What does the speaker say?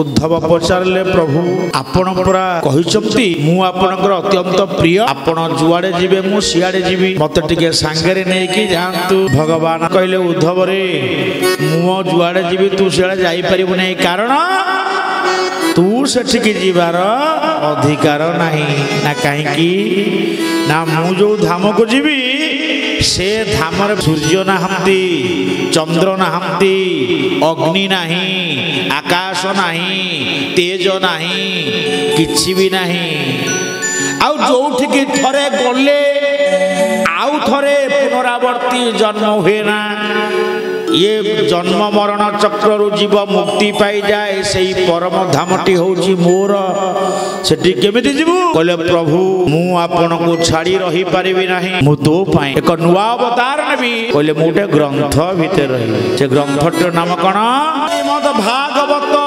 उद्धव पचारे प्रभु आपण परा कहिसंती मु आपनकर अत्यंत प्रिय आपण जुआड़े जीवे मु सियाड़े जीवी मते टिके सांगरे नै कि जांतु भगवान कहले उद्धव रे मु जुआड़े जीवी तू सियाड़े जाई परिबु नै कारण तू सेठिकी जीवार अधिकार नहीं ना कहीं ना मु जो धाम को जीवी से धाम सूर्य नहांती चंद्र नहांती अग्नि नहीं आकाश नहीं तेज नहीं किछि भी नहीं आउ जोठिकी थरे गले आउ थरे पुनरावर्ती जन्म हुए ना ये जन्म मरण चक्र जीव मुक्ति पाई जाए से परम धामटी होची मोर सेठी केमिति जीवु कहले प्रभु मु आपन को छाड़ी रही परिबि नाही मु तो पाए एक नुआ अवतार नेबी कहले मुटे ग्रंथ भितर रही से ग्रंथटर नाम कोन श्रीमद् भागवत